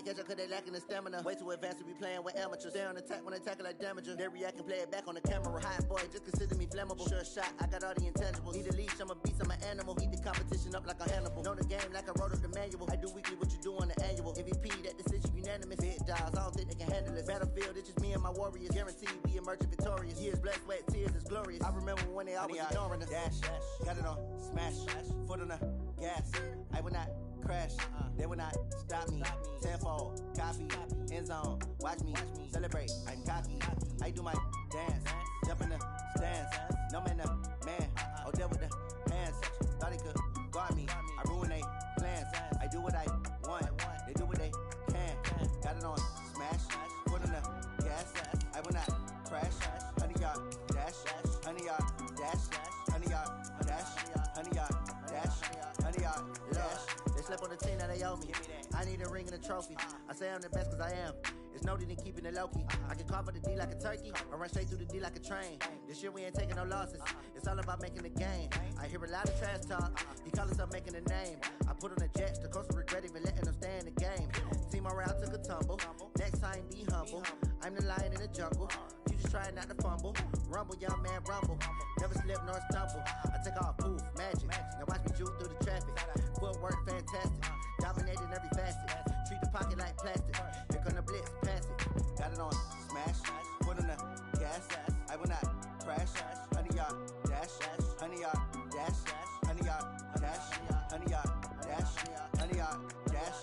catch up cause they lacking the stamina. Way too advanced to be playing with amateurs. Stay on attack when they tackle like damager. They react and play it back on the camera. Hot boy, just consider me flammable. Sure shot, I got all the intangibles. Need a leash, I'm a beast, I'm an animal. Heat the competition up like a Hannibal. Know the game like I wrote up the manual. I do weekly what you do on the annual. MVP, that decision unanimous. Big dogs, I don't think they can handle it. Battlefield, it's just me and my warriors. Guaranteed we emerging victorious. Years, blood, sweat, tears, is glorious. I remember when they always ignoring us. Dash, got it on, smash, foot on the gas. I will not crash, they will not stop me. Tenfold, copy, end zone, watch me celebrate. I'm cocky, I do my dance, jump in the stands. No man, man, oh there with the hands. Thought he could guard me, I ruin they plans. I do what I want, they do what they can. Got it on, smash, foot on the gas. I will not crash, 100-yard dash, 100-yard dash, 100-yard dash, 100-yard dash, 100-yard dash. They slept on the team that they owe me. I need a ring and a trophy. I say I'm the best cause I am. It's noted in keeping it low-key. I can carve for the D like a turkey, or run straight through the D like a train. This year we ain't taking no losses. It's all about making the game. I hear a lot of trash talk. He call himself making a name. I put on the Jets. The coach will regret even letting them stay in the game. Team around took a tumble. Next time be humble. I'm the lion in the jungle. You just try not to fumble. Rumble, young man, rumble. Never slip nor stumble. I take off, poof, magic. Now watch me juke through the traffic. Footwork fantastic. Dominating every facet. Treat the pocket like plastic. Here come the blitz, pass it. Got it on, smash. Foot on the gas. I will not crash. 100-yard dash. 100-yard dash. 100-yard dash. 100-yard dash. 100-yard dash.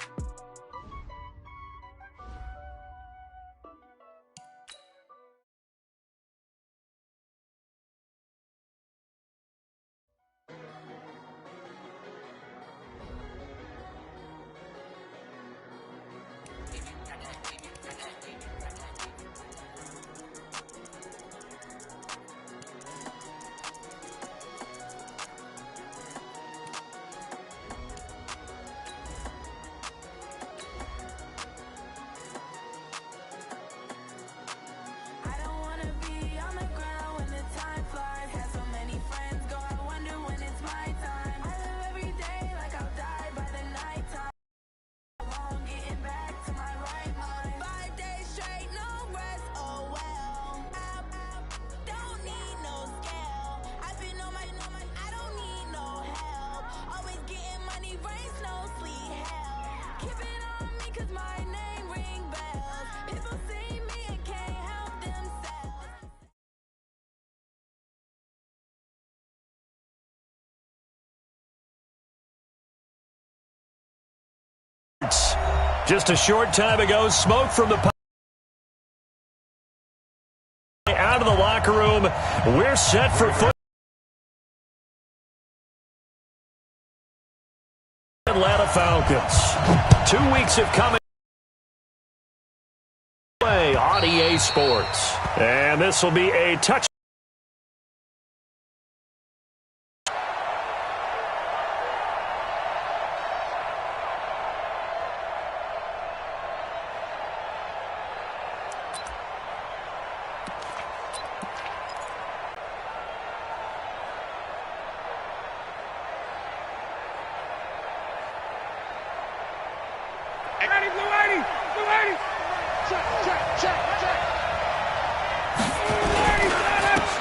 Just a short time ago, smoke from the out of the locker room. We're set for Atlanta Falcons. 2 weeks of coming away on EA Sports. And this will be a touch.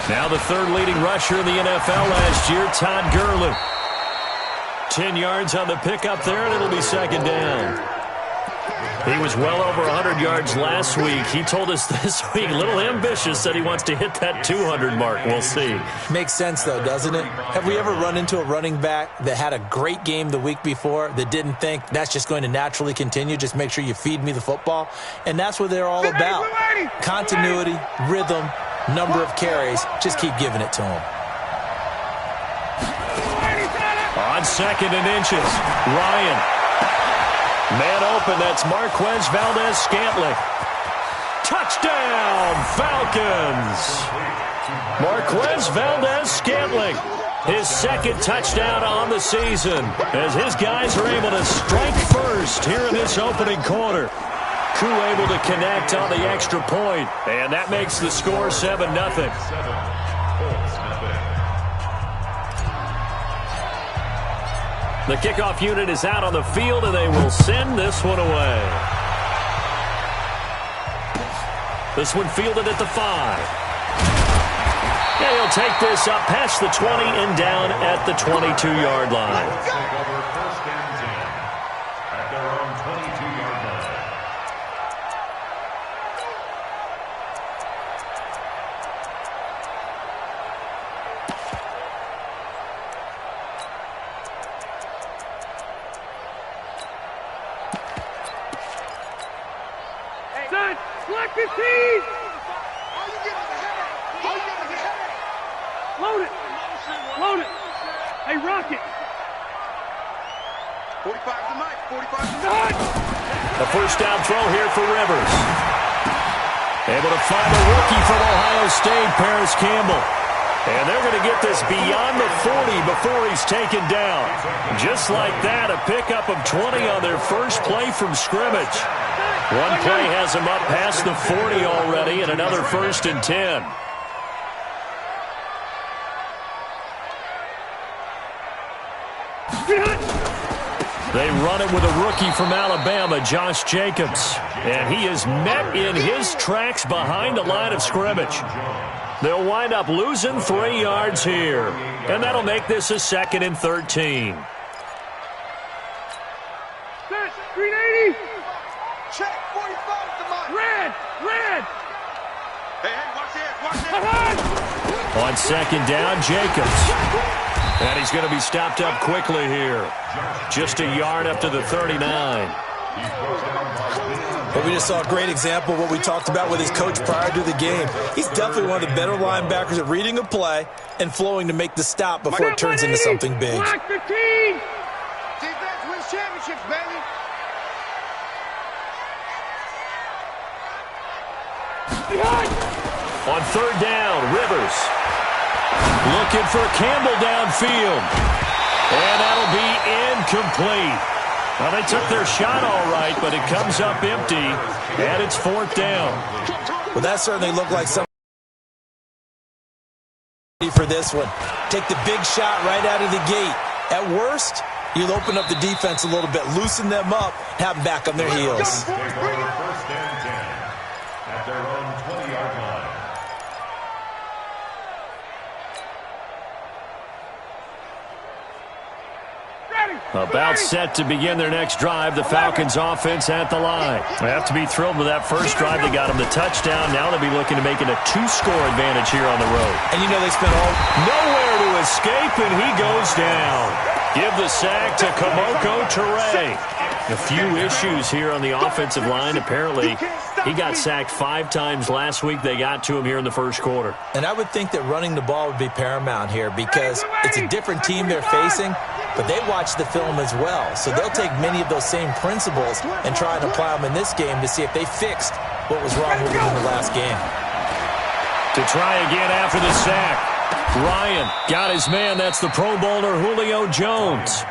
Now the third leading rusher in the NFL last year, Todd Gurley. 10 yards on the pickup there, and it'll be second down. He was well over 100 yards last week. He told us this week, a little ambitious, said he wants to hit that 200 mark. We'll see. Makes sense, though, doesn't it? Have we ever run into a running back that had a great game the week before that didn't think that's just going to naturally continue? Just make sure you feed me the football. And that's what they're all about. Continuity, rhythm, number of carries. Just keep giving it to him. On second and inches, Ryan. Man open, that's Marquez Valdez-Scantling. Touchdown, Falcons! Marquez Valdez-Scantling, his second touchdown on the season, as his guys are able to strike first here in this opening quarter. Crew able to connect on the extra point, and that makes the score 7-0. The kickoff unit is out on the field, and they will send this one away. This one fielded at the 5. And he'll take this up past the 20 and down at the 22-yard line. First and 10 at their own 22-yard line. Son, block the team! Load it! Load it! Hey, Rocket! 45 to Mike. 45 to Mike. A first down throw here for Rivers. Able to find a rookie from Ohio State, Paris Campbell. And they're going to get this beyond the 40 before he's taken down. Just like that, a pickup of 20 on their first play from scrimmage. One play has him up past the 40 already, and another first and 10. They run it with a rookie from Alabama, Josh Jacobs. And he is met in his tracks behind the line of scrimmage. They'll wind up losing 3 yards here. And that'll make this a 2nd and 13. Set, 380! Check, 45 to Mike. Red! Red! Hey, watch this, watch this. On 2nd down, Jacobs. And he's going to be stopped up quickly here. Just a yard up to the 39. But we just saw a great example of what we talked about with his coach prior to the game. He's definitely one of the better linebackers at reading a play and flowing to make the stop before it turns into something big. Block the team! Defense wins championships, baby. On 3rd down, Rivers. Looking for Campbell downfield. And that'll be incomplete. Well, they took their shot all right, but it comes up empty, and it's 4th down. Well, that certainly looked like something for this one. Take the big shot right out of the gate. At worst, you'll open up the defense a little bit, loosen them up, have them back on their heels. First and 10 at their own 20-yard line. About set to begin their next drive, the Falcons offense at the line. They have to be thrilled with that first drive. They got them the touchdown. Now they'll be looking to make it a 2-score advantage here on the road. And you know they spent all... Nowhere to escape, and he goes down. Give the sack to Kamoko Toure. A few issues here on the offensive line. Apparently, he got sacked 5 times last week. They got to him here in the first quarter. And I would think that running the ball would be paramount here because it's a different team they're facing, but they watch the film as well. So they'll take many of those same principles and try and apply them in this game to see if they fixed what was wrong with them in the last game. To try again after the sack. Ryan got his man. That's the Pro Bowler Julio Jones.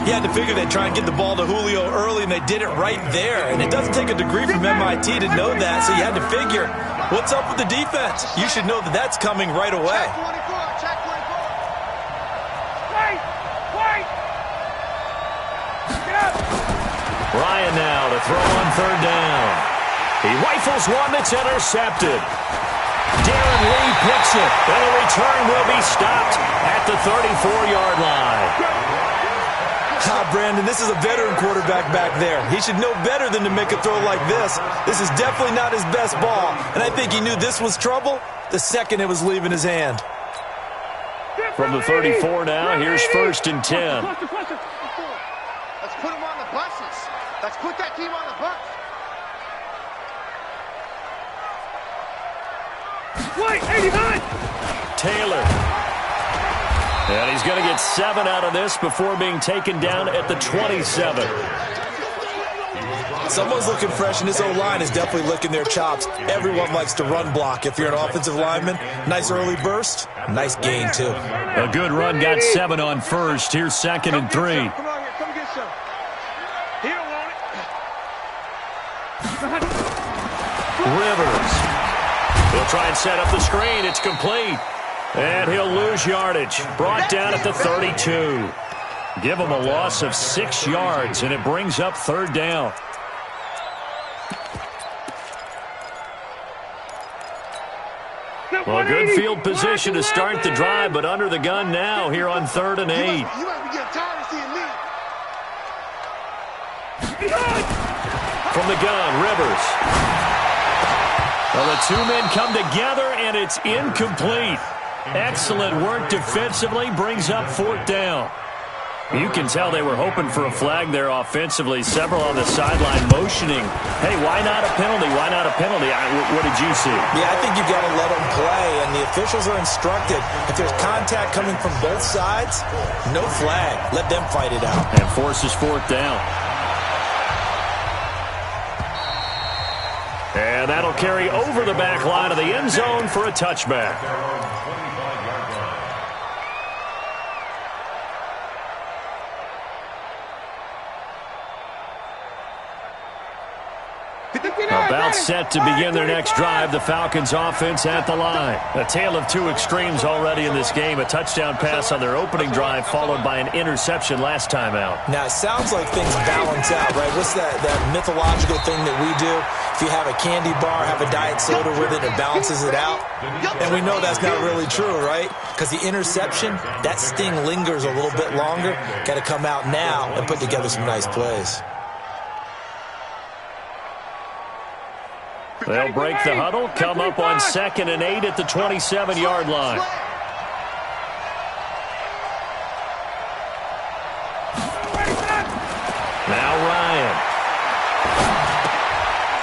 He had to figure they'd try and get the ball to Julio early, and they did it right there. And it doesn't take a degree from MIT to know that, so you had to figure, what's up with the defense? You should know that that's coming right away. Check 24. Wait! Wait! Get up! Ryan now to throw on 3rd down. He rifles one that's intercepted. Darren Lee picks it, and the return will be stopped at the 34-yard line. Brandon, this is a veteran quarterback back there. He should know better than to make a throw like this. This is definitely not his best ball, and I think he knew this was trouble the second it was leaving his hand. From the 34 now, here's 1st and 10. Let's put him on the buses. Let's put that team on the bus. Wait, 89! Taylor. And he's going to get 7 out of this before being taken down at the 27. Someone's looking fresh, and this O-line is definitely licking their chops. Everyone likes to run block. If you're an offensive lineman, nice early burst, nice gain, too. A good run, got 7 on first. Here's 2nd and 3. Come on here, come get some. He don't want it. Rivers. He'll try and set up the screen. It's complete. And he'll lose yardage. Brought down at the 32. Give him a loss of 6 yards, and it brings up 3rd down. Well, good field position to start the drive, but under the gun now here on 3rd and 8. You must be getting tired of seeing me. From the gun, Rivers. Well, the two men come together, and it's incomplete. Excellent work defensively, brings up 4th down. You can tell they were hoping for a flag there offensively. Several on the sideline motioning. Hey, why not a penalty? Why not a penalty? What did you see? Yeah, I think you've got to let them play, and the officials are instructed. If there's contact coming from both sides, no flag. Let them fight it out. And forces 4th down. And that'll carry over the back line of the end zone for a touchback. About set to begin their next drive, the Falcons offense at the line. A tale of two extremes already in this game. A touchdown pass on their opening drive followed by an interception last time out. Now, it sounds like things balance out, right? What's that mythological thing that we do? If you have a candy bar, have a diet soda with it, it balances it out. And we know that's not really true, right? Because the interception, that sting lingers a little bit longer. Got to come out now and put together some nice plays. They'll break the huddle, come up on 2nd and 8 at the 27-yard line. Now Ryan.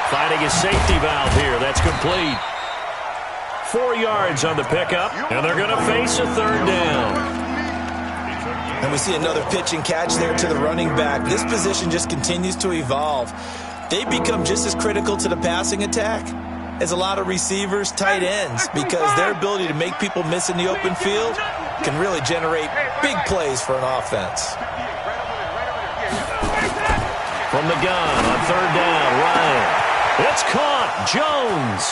Finding a safety valve here. That's complete. 4 yards on the pickup, and they're going to face a 3rd down. And we see another pitch and catch there to the running back. This position just continues to evolve. They become just as critical to the passing attack as a lot of receivers, tight ends, because their ability to make people miss in the open field can really generate big plays for an offense. From the gun on 3rd down, Ryan. It's caught. Jones.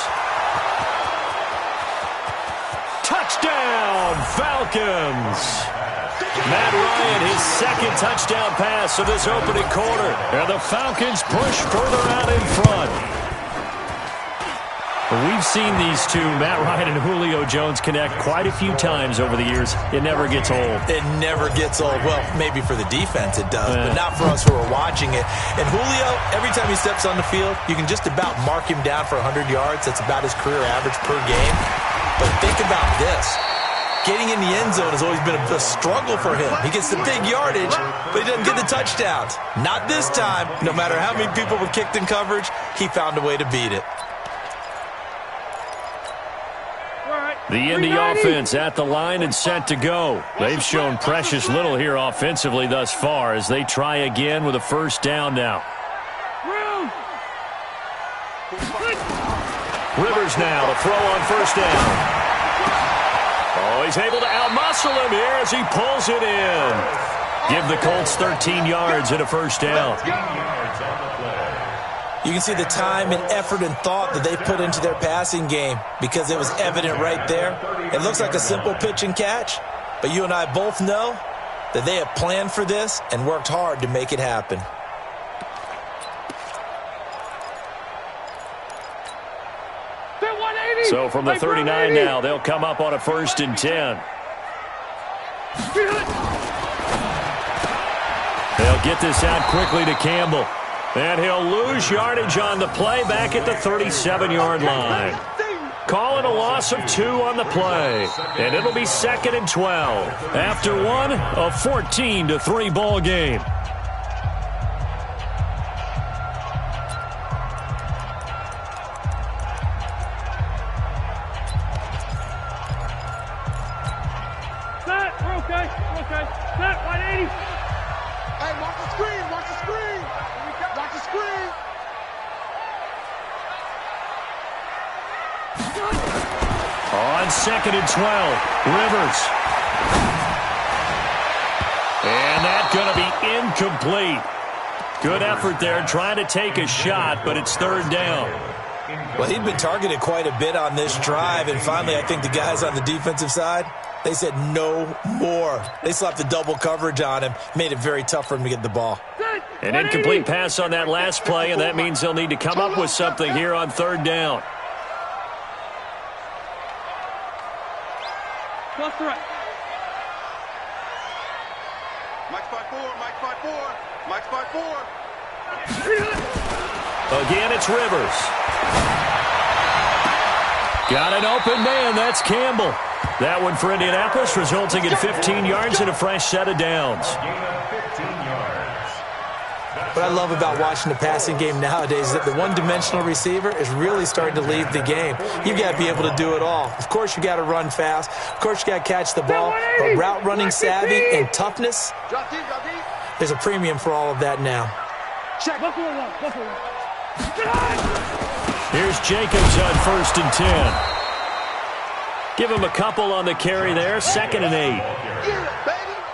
Touchdown, Falcons. Matt Ryan, his 2nd touchdown pass of this opening quarter. And the Falcons push further out in front. We've seen these two, Matt Ryan and Julio Jones, connect quite a few times over the years. It never gets old. It never gets old. Well, maybe for the defense it does, but not for us who are watching it. And Julio, every time he steps on the field, you can just about mark him down for 100 yards. That's about his career average per game. But think about this. Getting in the end zone has always been a struggle for him. He gets the big yardage, but he doesn't get the touchdowns. Not this time. No matter how many people were kicked in coverage, he found a way to beat it. The Indy offense at the line and set to go. They've shown precious little here offensively thus far as they try again with a 1st down now. Rivers now to throw on 1st down. Oh, he's able to outmuscle him here as he pulls it in. Give the Colts 13 yards and a 1st down. You can see the time and effort and thought that they put into their passing game because it was evident right there. It looks like a simple pitch and catch, but you and I both know that they have planned for this and worked hard to make it happen. So from the 39 now, they'll come up on a 1st and 10. They'll get this out quickly to Campbell. And he'll lose yardage on the play back at the 37-yard line. Calling a loss of 2 on the play. And it'll be 2nd and 12. After one, a 14-3 ball game. On 2nd and 12, Rivers. And that's going to be incomplete. Good effort there trying to take a shot, but it's 3rd down. Well, he'd been targeted quite a bit on this drive, and finally I think the guys on the defensive side, they said no more. They slapped the double coverage on him, made it very tough for him to get the ball. An incomplete pass on that last play, and that means they'll need to come up with something here on 3rd down. Plus the right. Mike spot 4, Mike spot 4, Mike spot 4. Again, it's Rivers. Got an open man. That's Campbell. That one for Indianapolis, resulting in 15 yards and a fresh set of downs. What I love about watching the passing game nowadays is that the one-dimensional receiver is really starting to lead the game. You've got to be able to do it all. Of course, you got to run fast. Of course, you got to catch the ball. But route running savvy and toughness, there's a premium for all of that now. Here's Jacobs on 1st and 10. Give him a couple on the carry there. 2nd and 8.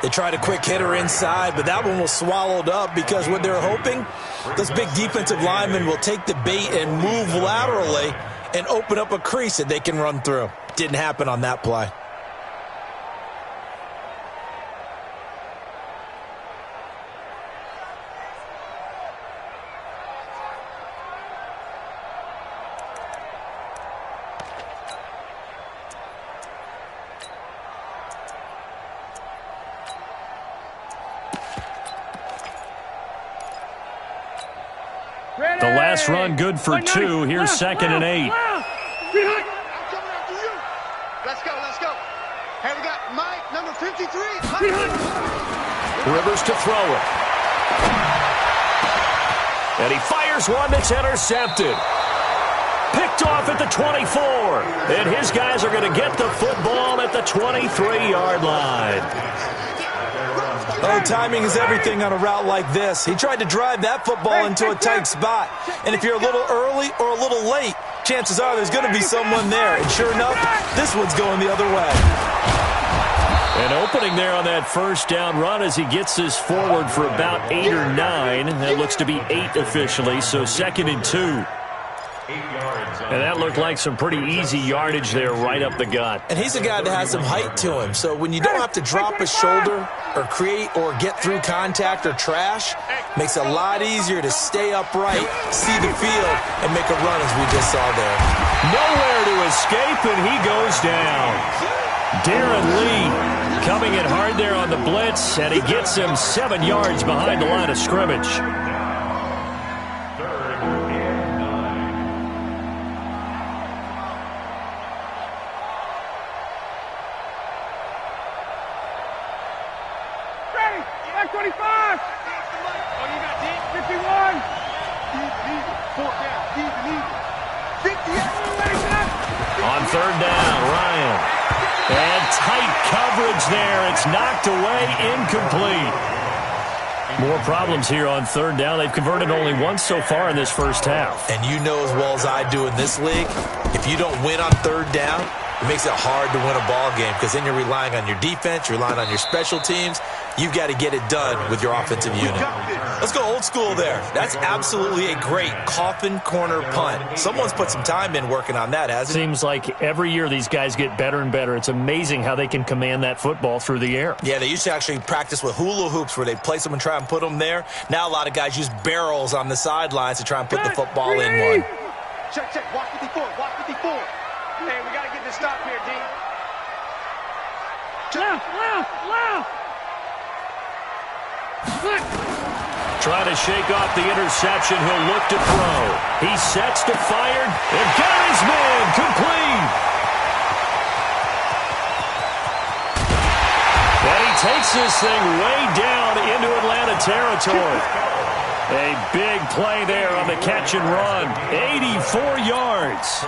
They tried a quick hitter inside, but that one was swallowed up because what they're hoping, those big defensive linemen will take the bait and move laterally and open up a crease that they can run through. Didn't happen on that play. The last run good for 2. Here's 2nd and 8. Let's go, let's go. Hey, we got Mike, number 53. Rivers to throw it. And he fires one that's intercepted. Picked off at the 24. And his guys are going to get the football at the 23-yard line. Oh, timing is everything on a route like this. He tried to drive that football into a tight spot. And if you're a little early or a little late, chances are there's going to be someone there. And sure enough, this one's going the other way. An opening there on that first down run as he gets this forward for about 8 or 9. That looks to be 8 officially, so 2nd and 2. And that looked like some pretty easy yardage there right up the gut. And he's a guy that has some height to him, so when you don't have to drop a shoulder or create or get through contact or trash, makes it a lot easier to stay upright, see the field, and make a run as we just saw there. Nowhere to escape, and he goes down. Darren Lee coming in hard there on the blitz, and he gets him 7 yards behind the line of scrimmage. On 3rd down, Ryan. And tight coverage there. It's knocked away, incomplete. More problems here on 3rd down. They've converted only once so far in this first half. And you know as well as I do in this league, if you don't win on 3rd down, it makes it hard to win a ball game because then you're relying on your defense, you're relying on your special teams. You've got to get it done with your offensive unit. Let's go old school there. That's absolutely a great coffin corner punt. Someone's put some time in working on that, hasn't it? Seems like every year these guys get better and better. It's amazing how they can command that football through the air. Yeah, they used to actually practice with hula hoops where they place them and try and put them there. Now a lot of guys use barrels on the sidelines to try and put the football in one. Check, check. Watch 54, watch 54. Hey, we got to get this stop here, D. Left. Trying to shake off the interception. He'll look to throw. He sets to fire and got his man complete. And he takes this thing way down into Atlanta territory. A big play there on the catch and run. 84 yards.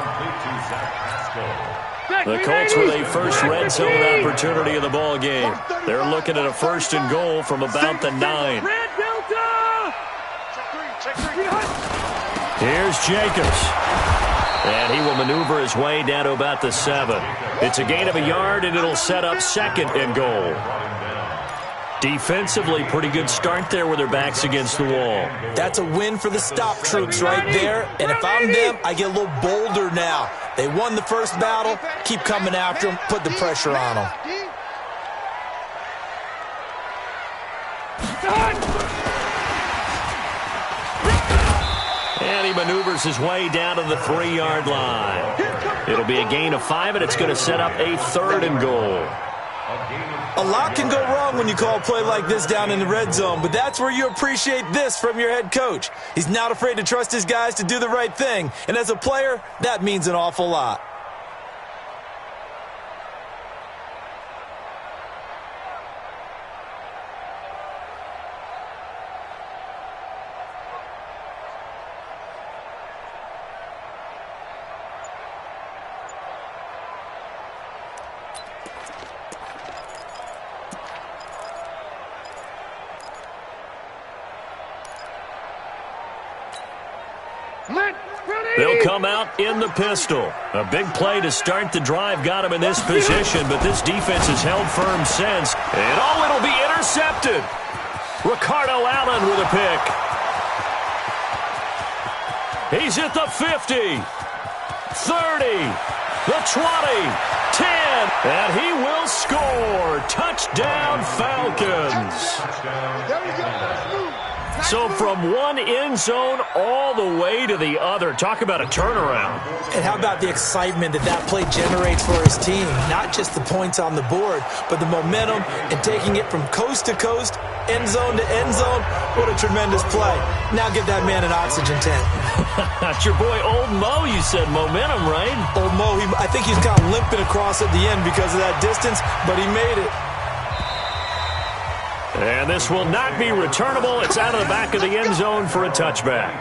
The Colts with a first red zone opportunity in the ball game. They're looking at a 1st and goal from about the 9. Here's Jacobs. And he will maneuver his way down to about the 7. It's a gain of a yard, and it'll set up 2nd and goal. Defensively, pretty good start there with their backs against the wall. That's a win for the stop troops right there. And if I'm them, I get a little bolder now. They won the first battle. Keep coming after them. Put the pressure on them. And he maneuvers his way down to the 3-yard line. It'll be a gain of 5, and it's going to set up a 3rd and goal. A lot can go wrong when you call a play like this down in the red zone, but that's where you appreciate this from your head coach. He's not afraid to trust his guys to do the right thing, and as a player, that means an awful lot. They'll come out in the pistol. A big play to start the drive got him in this position, but this defense has held firm since. And it'll be intercepted. Ricardo Allen with a pick. He's at the 50, 30, the 20, 10, and he will score. Touchdown, Falcons. There we go. So from one end zone all the way to the other. Talk about a turnaround. And how about the excitement that play generates for his team? Not just the points on the board, but the momentum and taking it from coast to coast, end zone to end zone. What a tremendous play. Now give that man an oxygen tank. That's your boy Old Mo. You said momentum, right? Old Mo, I think he's kind of limping across at the end because of that distance, but he made it. And this will not be returnable. It's out of the back of the end zone for a touchback.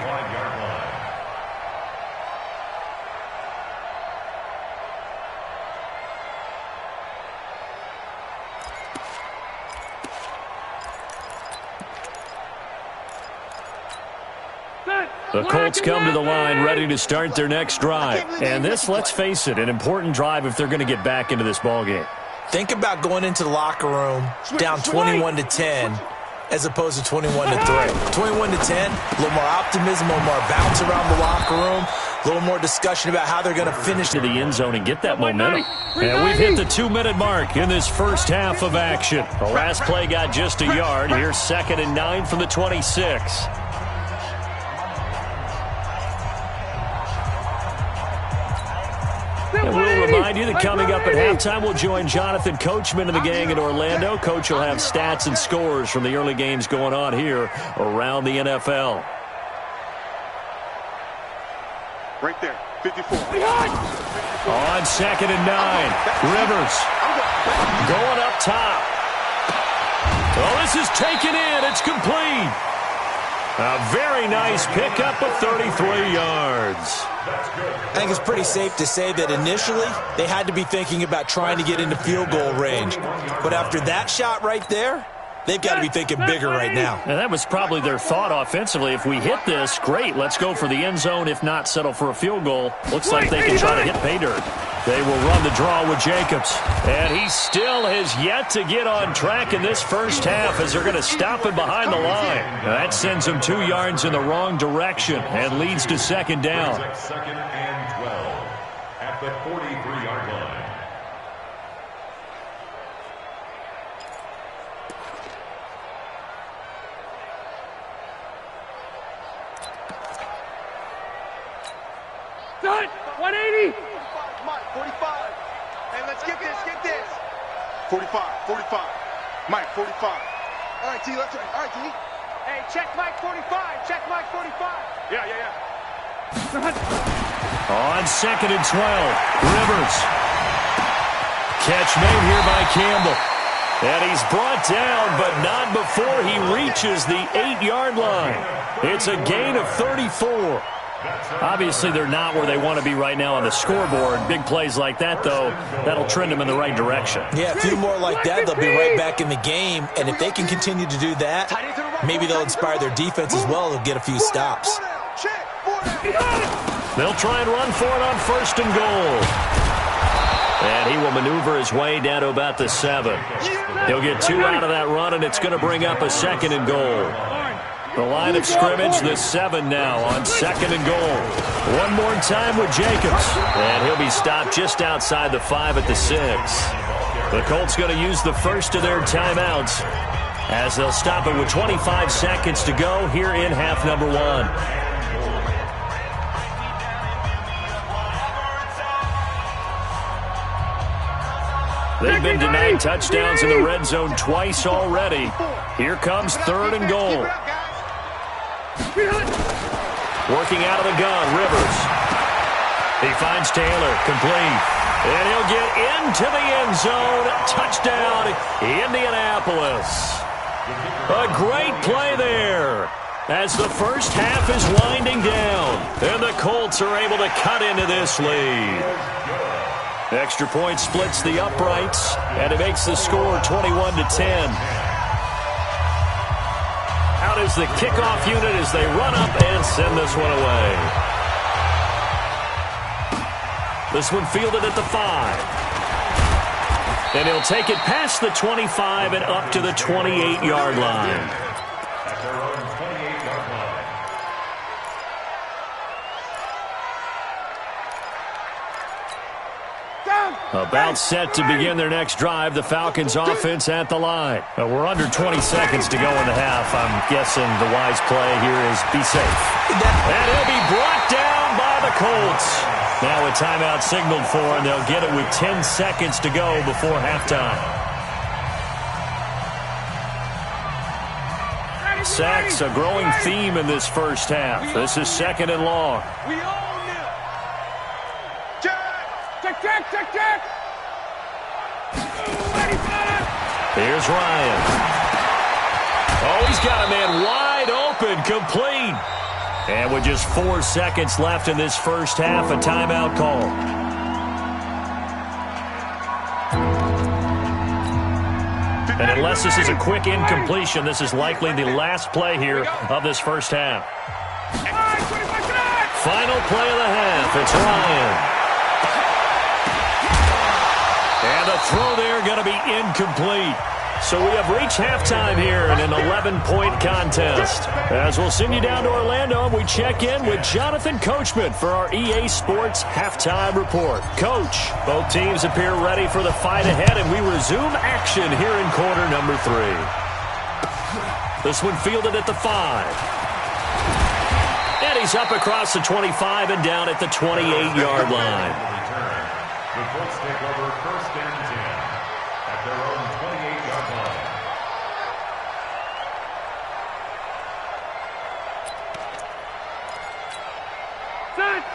The Colts come to the line ready to start their next drive. And this, let's face it, an important drive if they're going to get back into this ballgame. Think about going into the locker room down 21-10 as opposed to 21-3. 21-10, a little more optimism, a little more bounce around the locker room, a little more discussion about how they're going to finish to the end zone and get that momentum. And we've hit the 2-minute mark in this first half of action. The last play got just a yard. Here's 2nd and 9 from the 26. And we'll remind you that coming up at halftime, we'll join Jonathan Coachman and the gang in Orlando. Coach will have stats and scores from the early games going on here around the NFL. Right there, 54. On 2nd and 9, Rivers going up top. Oh, this is taken in. It's complete. A very nice pickup of 33 yards. I think it's pretty safe to say that initially they had to be thinking about trying to get into field goal range. But after that shot right there, they've got to be thinking bigger right now. And that was probably their thought offensively. If we hit this, great, let's go for the end zone. If not, settle for a field goal. Looks like they can try to hit pay dirt. They will run the draw with Jacobs. And he still has yet to get on track in this first half as they're going to stop him behind the line. That sends him 2 yards in the wrong direction and leads to 2nd down. 2nd and 12 at the 43-yard line. Done. 180. Mike, 45. Hey, let's get this, 45, 45. Mike, 45. All right, T, let's try. All right, T. Hey, check Mike 45. Check Mike 45. Yeah. On 2nd and 12, Rivers. Catch made here by Campbell. And he's brought down, but not before he reaches the 8-yard line. It's a gain of 34. Obviously, they're not where they want to be right now on the scoreboard. Big plays like that, though, that'll trend them in the right direction. Yeah, a few more like that, they'll be right back in the game. And if they can continue to do that, maybe they'll inspire their defense as well to get a few stops. They'll try and run for it on 1st and goal. And he will maneuver his way down to about the 7. He'll get 2 out of that run, and it's going to bring up a 2nd and goal. The line of scrimmage, the 7 now on 2nd and goal. One more time with Jacobs. And he'll be stopped just outside the 5 at the 6. The Colts going to use the first of their timeouts as they'll stop it with 25 seconds to go here in half number 1. They've been denied touchdowns in the red zone twice already. Here comes 3rd and goal. Working out of the gun, Rivers. He finds Taylor, complete. And he'll get into the end zone. Touchdown, Indianapolis. A great play there as the first half is winding down. And the Colts are able to cut into this lead. Extra point splits the uprights, and it makes the score 21-10. Out is the kickoff unit as they run up and send this one away. This one fielded at the 5. And he'll take it past the 25 and up to the 28-yard line. At their own 28-yard line. About set to begin their next drive, the Falcons offense at the line. We're under 20 seconds to go in the half. I'm guessing the wise play here is be safe. And he'll be brought down by the Colts. Now a timeout signaled for, and they'll get it with 10 seconds to go before halftime. Sacks, a growing theme in this first half. This is 2nd and long. We own it. Check. Here's Ryan. Oh, he's got a man wide open, complete. And with just 4 seconds left in this first half, a timeout call. And unless this is a quick incompletion, this is likely the last play here of this first half. Final play of the half, it's Ryan. And the throw there going to be incomplete. So we have reached halftime here in an 11-point contest. As we'll send you down to Orlando, we check in with Jonathan Coachman for our EA Sports Halftime Report. Coach, both teams appear ready for the fight ahead, and we resume action here in quarter number 3. This one fielded at the 5. And he's up across the 25 and down at the 28-yard line. The Colts take over 1st and 10 at their own 28-yard line.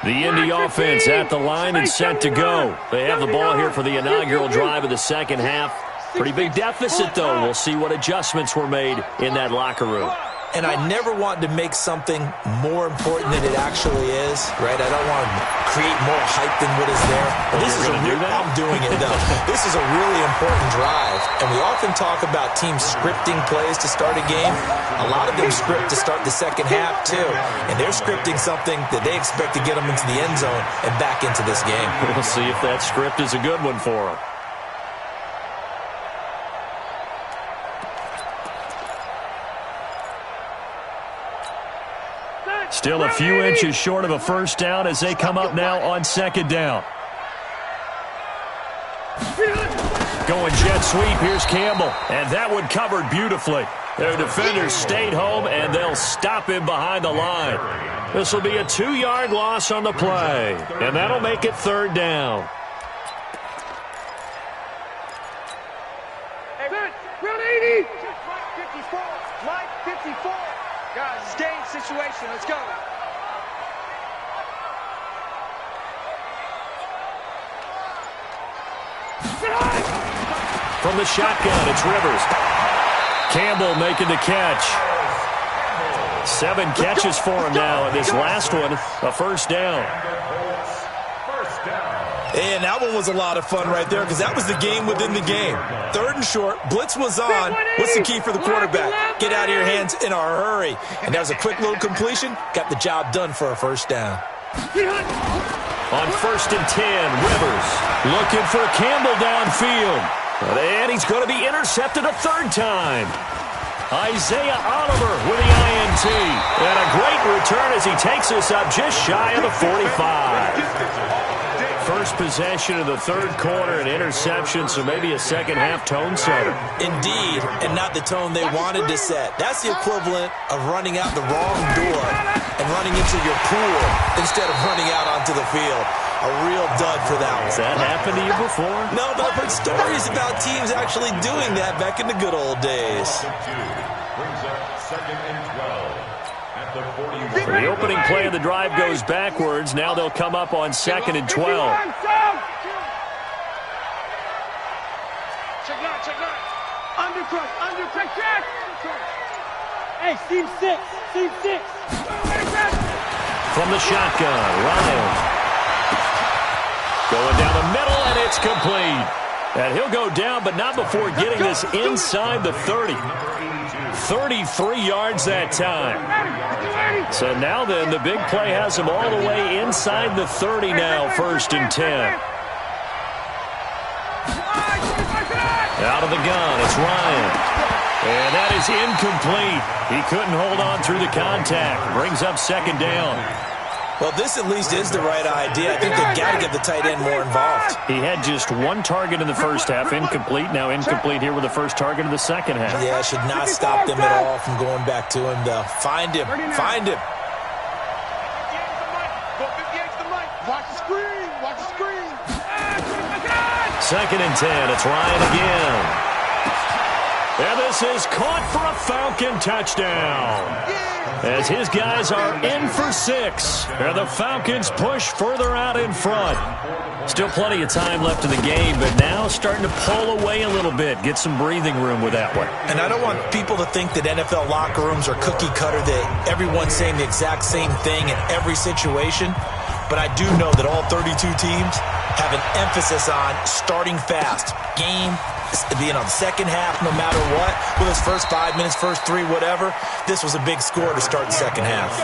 The Indy offense at the line and set to go. They have the ball here for the inaugural drive of the second half. Pretty big deficit, though. We'll see what adjustments were made in that locker room. And I never want to make something more important than it actually is, right? I don't want to create more hype than what is there. But this is I'm doing it, though. This is a really important drive. And we often talk about teams scripting plays to start a game. A lot of them script to start the second half, too. And they're scripting something that they expect to get them into the end zone and back into this game. We'll see if that script is a good one for them. Still a few inches short of a first down as they come up now on 2nd down. Going jet sweep, here's Campbell. And that one covered beautifully. Their defenders stayed home, and they'll stop him behind the line. This will be a 2-yard loss on the play, and that'll make it 3rd down. Hey, round 80. Mike 54. Mike 54. Guys, it's game situation. Let's go. From the shotgun, it's Rivers. Campbell making the catch. 7 catches for him now, and this last one, a first down. And that one was a lot of fun right there because that was the game within the game. 3rd and short, blitz was on. What's the key for the quarterback? Get out of your hands in a hurry. And that was a quick little completion. Got the job done for a first down. On 1st and 10, Rivers looking for Campbell downfield. And he's going to be intercepted a 3rd time. Isaiah Oliver with the INT. And a great return as he takes us up just shy of the 45. first possession of the third quarter, an interception, so maybe a second-half tone setter. Indeed, and not the tone they wanted to set. That's the equivalent of running out the wrong door and running into your pool instead of running out onto the field. A real dud for that one. Has that happened to you before? No, but I've heard stories about teams actually doing that back in the good old days. Brings up 2nd and 12 at the 41. So the opening play of the drive goes backwards. Now they'll come up on 2nd and 12. Check that. Undercut, check. Hey, seam 6. From the shotgun, Ryan. Going down the middle, and it's complete. And he'll go down, but not before getting this inside the 30. 33 yards that time. So now then, the big play has him all the way inside the 30 now, 1st and 10. Out of the gun, it's Ryan. And that is incomplete. He couldn't hold on through the contact. Brings up 2nd down. Well, this at least is the right idea. I think they've got to get the tight end more involved. He had just one target in the first half, incomplete. Now incomplete here with the first target of the second half. Yeah, should not stop them at all from going back to him, though. Find him. Watch the screen. 2nd and 10. It's Ryan again. And this is caught for a Falcon touchdown. As his guys are in for 6. And the Falcons push further out in front. Still plenty of time left in the game, but now starting to pull away a little bit. Get some breathing room with that one. And I don't want people to think that NFL locker rooms are cookie cutter, that everyone's saying the exact same thing in every situation. But I do know that all 32 teams have an emphasis on starting fast. Game being on the second half no matter what. With his first 5 minutes, first 3, whatever. This was a big score to start the second half.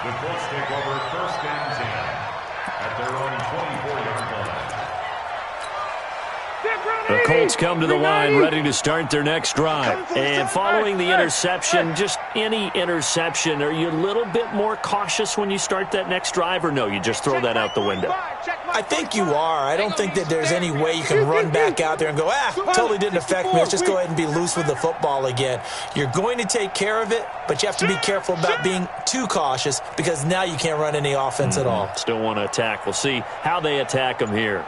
The Colts take over 1st and 10 at their own 24-yard line. The Colts come to the line ready to start their next drive. And following the interception, just any interception, are you a little bit more cautious when you start that next drive, or no, you just throw that out the window? I think you are. I don't think that there's any way you can run back out there and go, totally didn't affect me. Let's just go ahead and be loose with the football again. You're going to take care of it, but you have to be careful about being too cautious because now you can't run any offense at all. Still want to attack. We'll see how they attack him here.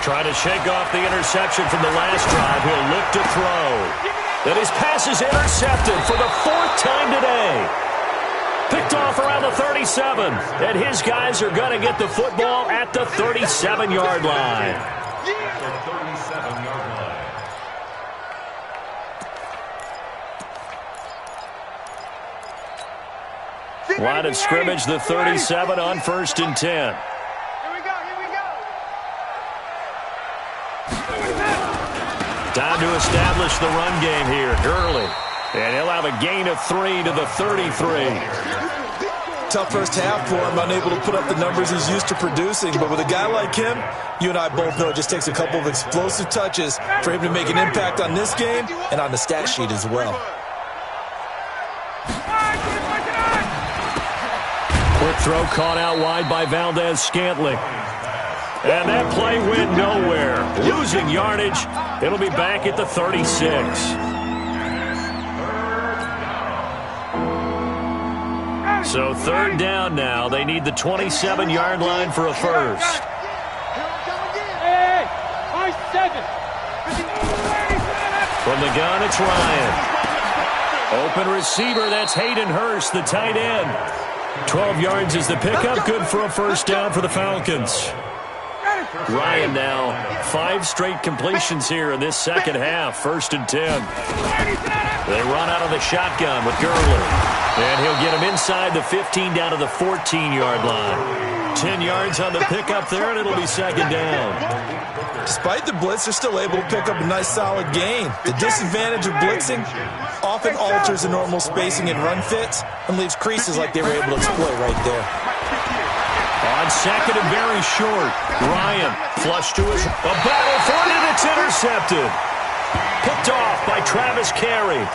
Trying to shake off the interception from the last drive. He'll look to throw. Then his pass is intercepted for the 4th time today. Picked off around the 37. And his guys are going to get the football at the 37-yard line. Line of scrimmage, the 37 on 1st and 10. Time to establish the run game here. Gurley. And he'll have a gain of 3 to the 33. Tough first half for him, unable to put up the numbers he's used to producing. But with a guy like him, you and I both know it just takes a couple of explosive touches for him to make an impact on this game and on the stat sheet as well. Quick throw caught out wide by Valdez-Scantling. And that play went nowhere. Losing yardage. It'll be back at the 36. So 3rd down now. They need the 27-yard line for a first. From the gun, it's Ryan. Open receiver, that's Hayden Hurst, the tight end. 12 yards is the pickup. Good for a first down for the Falcons. Ryan now 5 straight completions here in this second half. 1st and 10. They run out of the shotgun with Gurley. And he'll get him inside the 15 down to the 14-yard line. 10 yards on the pickup there, and it'll be 2nd down. Despite the blitz, they're still able to pick up a nice solid gain. The disadvantage of blitzing often alters the normal spacing and run fits and leaves creases like they were able to exploit right there. On 2nd and very short, Ryan flushed to his... A battle for it, and it's intercepted. Picked off by Travis Carey.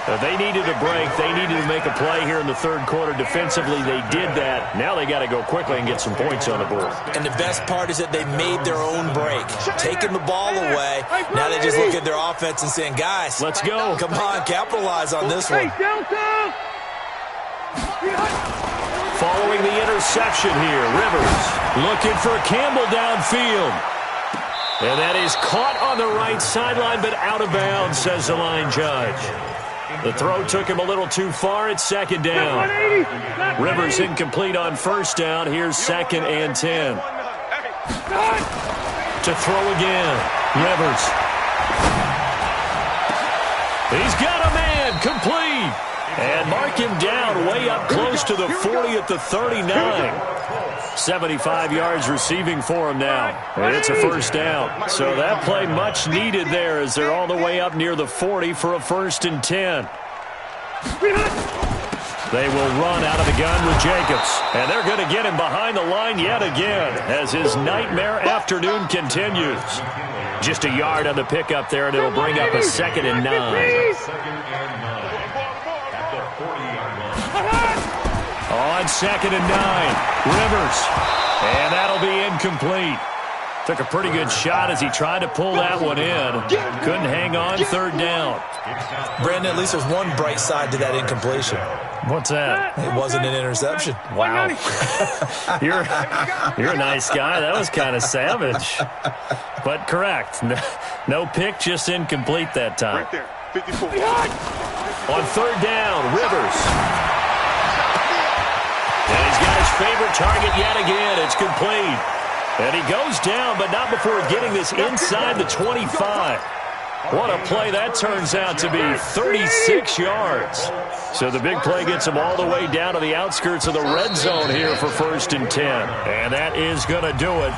They needed a break. They needed to make a play here in the third quarter. Defensively, they did that. Now they got to go quickly and get some points on the board. And the best part is that they made their own break, taking the ball away. Now they just look at their offense and saying, guys, let's go. Come on, capitalize on this one. Following the interception here, Rivers looking for Campbell downfield. And that is caught on the right sideline, but out of bounds, says the line judge. The throw took him a little too far. It's second down. Rivers incomplete on first down. Here's 2nd and 10. To throw again. Rivers. He's got a man. Complete. And mark him down way up close to the 40 at the 39. 75 yards receiving for him now. It's a first down. So that play much needed there as they're all the way up near the 40 for a 1st and 10. They will run out of the gun with Jacobs. And they're going to get him behind the line yet again as his nightmare afternoon continues. Just a yard on the pickup there, and it'll bring up a 2nd and 9. On 2nd and 9, Rivers. And that'll be incomplete. Took a pretty good shot as he tried to pull that one in. Couldn't hang on, 3rd down. Brandon, at least there's one bright side to that incompletion. What's that? It wasn't an interception. Wow. You're a nice guy. That was kind of savage. But correct. No pick, just incomplete that time. Right there, 54. On 3rd down, Rivers. And he's got his favorite target yet again. It's complete. And he goes down, but not before getting this inside the 25. What a play that turns out to be, 36 yards. So the big play gets him all the way down to the outskirts of the red zone here for 1st and 10. And that is going to do it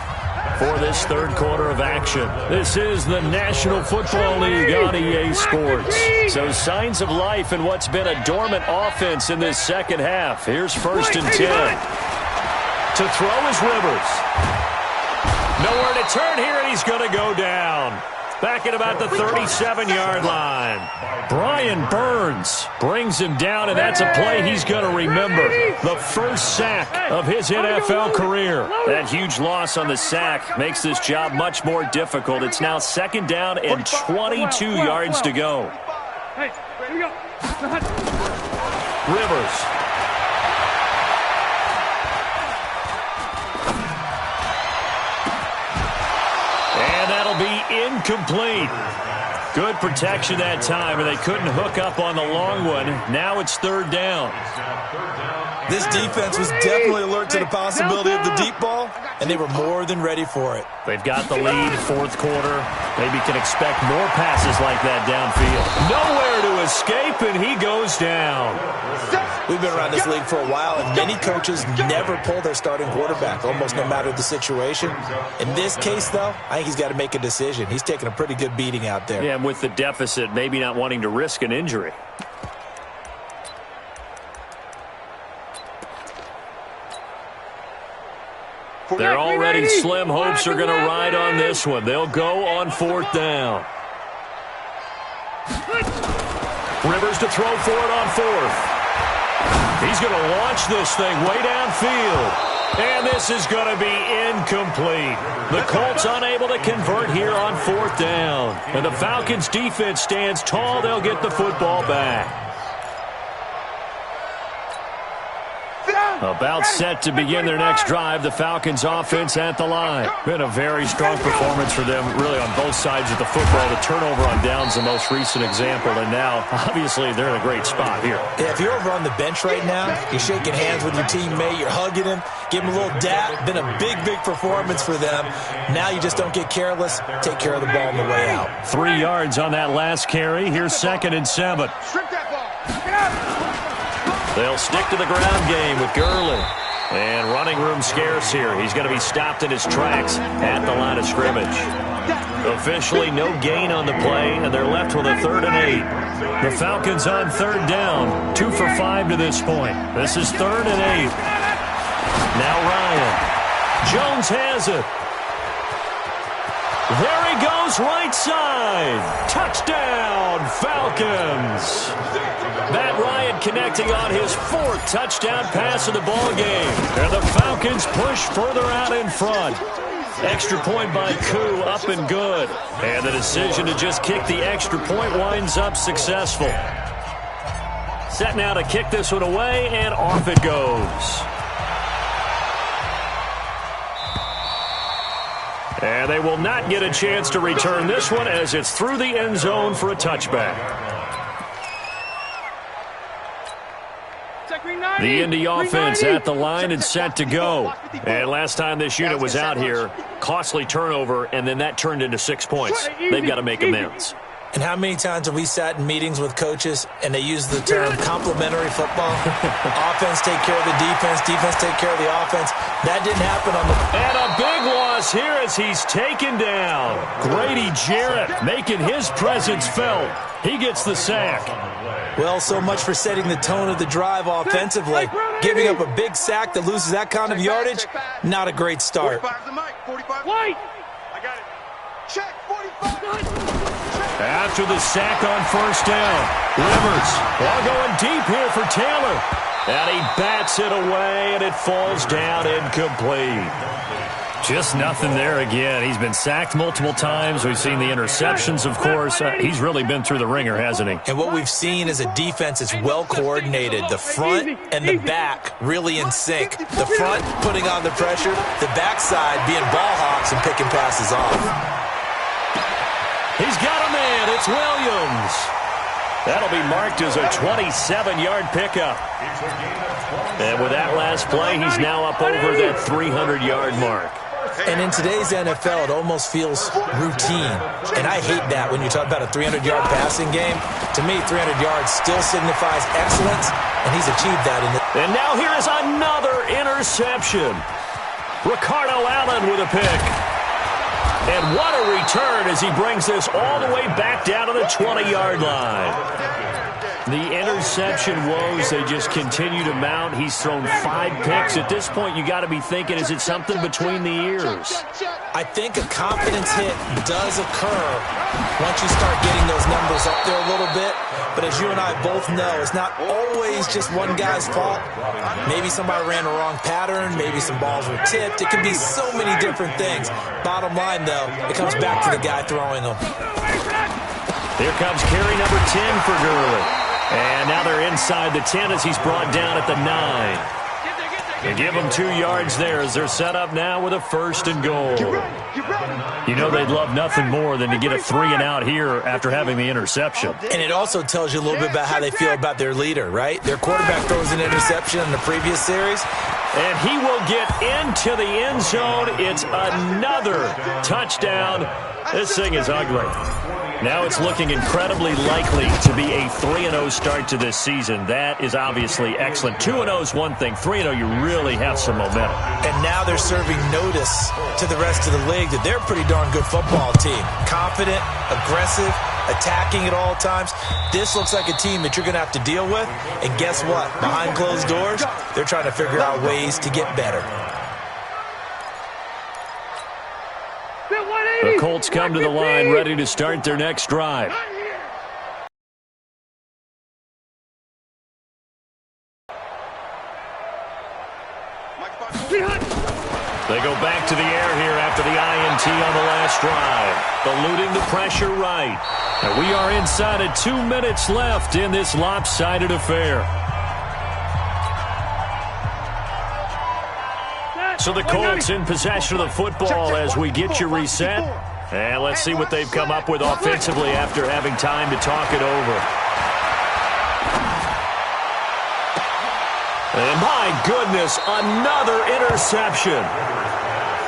for this third quarter of action. This is the National Football League on EA Sports. So signs of life in what's been a dormant offense in this second half. Here's 1st and 10. To throw is Rivers. Nowhere to turn here, and he's going to go down. Back at about the 37-yard line. Brian Burns brings him down, and that's a play he's going to remember. The first sack of his NFL career. That huge loss on the sack makes this job much more difficult. It's now 2nd down and 22 yards to go. Rivers. And that'll be incomplete. Good protection that time, and they couldn't hook up on the long one. Now it's 3rd down. This defense was definitely alert to the possibility of the deep ball, and they were more than ready for it. They've got the lead, 4th quarter. Maybe can expect more passes like that downfield. Nowhere to escape, and he goes down. We've been around this league for a while, and many coaches never pull their starting quarterback, almost no matter the situation. In this case, though, I think he's got to make a decision. He's taking a pretty good beating out there. Yeah, and with the deficit, maybe not wanting to risk an injury. They're already slim hopes are going to ride on this one. They'll go on 4th down. Rivers to throw for it on 4th. He's going to launch this thing way downfield. And this is going to be incomplete. The Colts unable to convert here on 4th down. And the Falcons defense stands tall. They'll get the football back. About set to begin their next drive. The Falcons offense at the line. Been a very strong performance for them, really, on both sides of the football. The turnover on downs, the most recent example. And now, obviously, they're in a great spot here. Yeah, if you're over on the bench right now, you're shaking hands with your teammate, you're hugging him, give him a little dap. Been a big, big performance for them. Now you just don't get careless. Take care of the ball on the way out. 3 yards on that last carry. Here's 2nd and 7. They'll stick to the ground game with Gurley. And running room scarce here. He's going to be stopped in his tracks at the line of scrimmage. Officially no gain on the play, and they're left with a 3rd and 8. The Falcons on 3rd down. 2 for 5 to this point. This is 3rd and 8. Now Ryan. Jones has it. There he goes right side. Touchdown, Falcons. Matt Ryan connecting on his 4th touchdown pass of the ball game. And the Falcons push further out in front. Extra point by Koo, up and good. And the decision to just kick the extra point winds up successful. Set now to kick this one away, and off it goes. And they will not get a chance to return this one as it's through the end zone for a touchback. The Indy offense at the line and set to go. And last time this unit was out here, costly turnover, and then that turned into 6 points. They've got to make amends. And how many times have we sat in meetings with coaches and they use the term complementary football? Offense take care of the defense, defense take care of the offense. That didn't happen on the... And a big loss here as he's taken down. Grady Jarrett making his presence felt. He gets the sack. Well, so much for setting the tone of the drive offensively. Giving up a big sack that loses that kind of yardage, not a great start. 45's the mic. 45. White. I got it. Check. 45. After the sack on first down, Rivers all going deep here for Taylor. And he bats it away, and it falls down incomplete. Just nothing there again. He's been sacked multiple times. We've seen the interceptions, of course. He's really been through the ringer, hasn't he? And what we've seen is a defense that's well coordinated. The front and the back really in sync. The front putting on the pressure, the backside being ball hawks and picking passes off. He's got a man. It's Williams. That'll be marked as a 27-yard pickup. And with that last play, he's now up over that 300-yard mark. And in today's NFL, it almost feels routine. And I hate that when you talk about a 300-yard passing game. To me, 300 yards still signifies excellence, and he's achieved that. And now here is another interception. Ricardo Allen with a pick. And what a return as he brings this all the way back down to the 20-yard line. The interception woes, they just continue to mount. He's thrown 5 picks. At this point, you got to be thinking, is it something between the ears? I think a confidence hit does occur once you start getting those numbers up there a little bit. But as you and I both know, it's not always just one guy's fault. Maybe somebody ran a wrong pattern. Maybe some balls were tipped. It can be so many different things. Bottom line, though, it comes back to the guy throwing them. Here comes carry number 10 for Gurley. And now they're inside the 10 as he's brought down at the 9. They give them 2 yards there as they're set up now with a 1st and goal. You know they'd love nothing more than to get a 3 and out here after having the interception. And it also tells you a little bit about how they feel about their leader, right? Their quarterback throws an interception in the previous series. And he will get into the end zone. It's another touchdown. This thing is ugly. Now it's looking incredibly likely to be a 3-0 start to this season. That is obviously excellent. 2-0 is one thing. 3-0, you really have some momentum. And now they're serving notice to the rest of the league that they're a pretty darn good football team. Confident, aggressive, attacking at all times. This looks like a team that you're going to have to deal with. And guess what? Behind closed doors, they're trying to figure out ways to get better. The Colts come to the line ready to start their next drive. They go back to the air here after the INT on the last drive. Eluding the pressure right. And we are inside of 2 minutes left in this lopsided affair. So the Colts in possession of the football as we get you reset. And let's see what they've come up with offensively after having time to talk it over. And my goodness, another interception.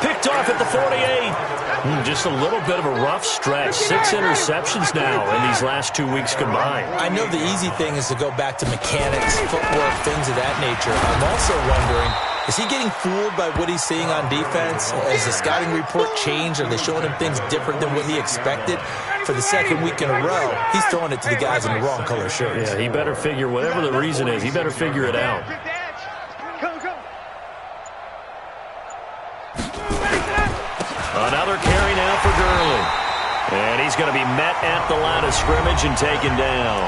Picked off at the 48. Just a little bit of a rough stretch. 6 interceptions now in these last 2 weeks combined. I know the easy thing is to go back to mechanics, footwork, things of that nature. I'm also wondering, is he getting fooled by what he's seeing on defense? Has the scouting report changed? Are they showing him things different than what he expected? For the second week in a row, he's throwing it to the guys in the wrong color shirts. Yeah, he better figure, whatever the reason is, he better figure it out. Another carry now for Gurley. going to be met at the line of scrimmage and taken down.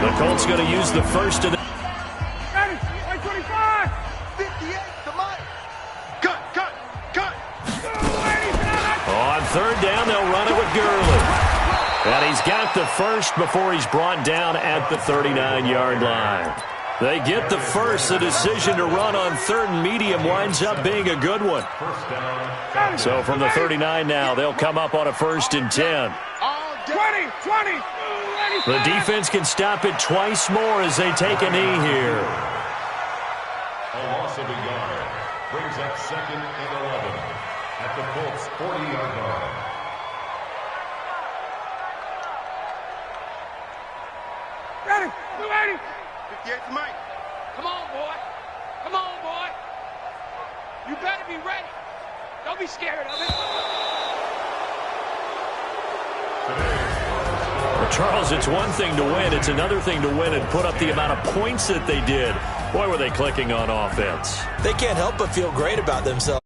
The Colts going to use the first of the... Ready, 25. 58 to Mike. Cut. On third down, they'll run it with Gurley. And he's got the first before he's brought down at the 39-yard line. They get the first. The decision to run on third and medium winds up being a good one. So from the 39 now, they'll come up on a 1st and 10. 20. The defense can stop it twice more as they take a knee here. A loss of a yard brings up 2nd and 11 at the Colts' 40-yard line. Ready, 280. 58 to Mike. Come on, boy. You better be ready. Don't be scared of it. Well, Charles, it's one thing to win. It's another thing to win and put up the amount of points that they did. Boy, were they clicking on offense. They can't help but feel great about themselves.